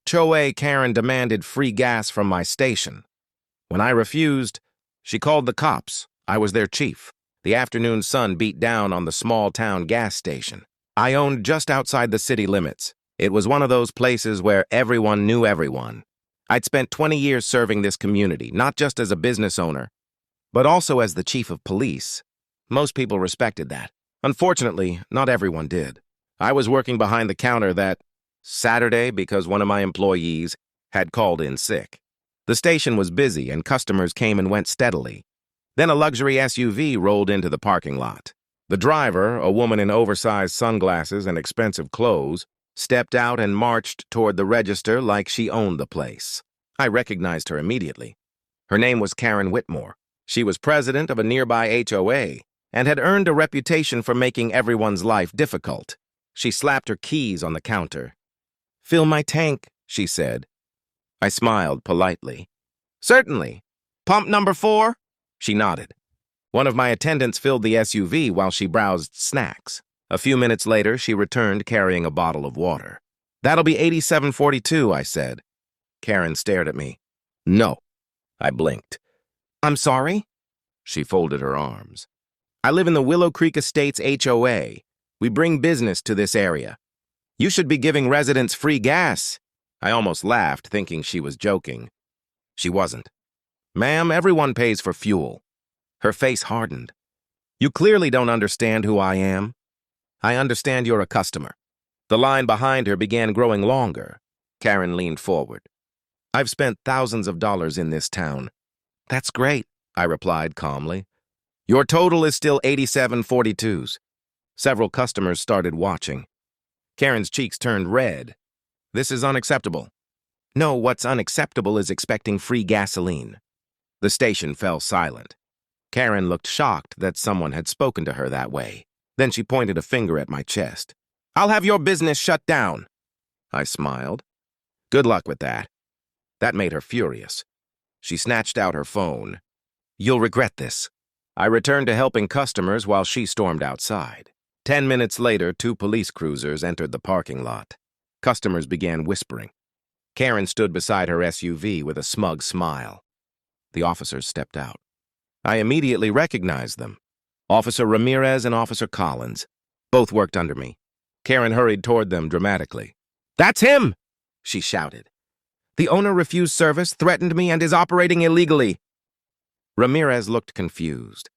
HOA Karen demanded free gas from my station. When I refused, she called the cops. I was their chief. The afternoon sun beat down on the small-town gas station. I owned just outside the city limits. It was one of those places where everyone knew everyone. I'd spent 20 years serving this community, not just as a business owner, but also as the chief of police. Most people respected that. Unfortunately, not everyone did. I was working behind the counter that Saturday because one of my employees had called in sick. The station was busy and customers came and went steadily. Then a luxury SUV rolled into the parking lot. The driver, a woman in oversized sunglasses and expensive clothes, stepped out and marched toward the register like she owned the place. I recognized her immediately. Her name was Karen Whitmore. She was president of a nearby HOA and had earned a reputation for making everyone's life difficult. She slapped her keys on the counter. "Fill my tank," she said. I smiled politely. "Certainly. Pump number 4? She nodded. One of my attendants filled the SUV while she browsed snacks. A few minutes later, she returned carrying a bottle of water. "That'll be $87.42, I said. Karen stared at me. "No." I blinked. "I'm sorry?" She folded her arms. "I live in the Willow Creek Estates HOA. We bring business to this area. You should be giving residents free gas." I almost laughed, thinking she was joking. She wasn't. "Ma'am, everyone pays for fuel." Her face hardened. "You clearly don't understand who I am." "I understand you're a customer." The line behind her began growing longer. Karen leaned forward. "I've spent thousands of dollars in this town." "That's great," I replied calmly. "Your total is still $87.42. Several customers started watching. Karen's cheeks turned red. "This is unacceptable." "No, what's unacceptable is expecting free gasoline." The station fell silent. Karen looked shocked that someone had spoken to her that way. Then she pointed a finger at my chest. "I'll have your business shut down." I smiled. "Good luck with that." That made her furious. She snatched out her phone. "You'll regret this." I returned to helping customers while she stormed outside. 10 minutes later, 2 police cruisers entered the parking lot. Customers began whispering. Karen stood beside her SUV with a smug smile. The officers stepped out. I immediately recognized them. Officer Ramirez and Officer Collins. Both worked under me. Karen hurried toward them dramatically. "That's him!" she shouted. "The owner refused service, threatened me, and is operating illegally." Ramirez looked confused.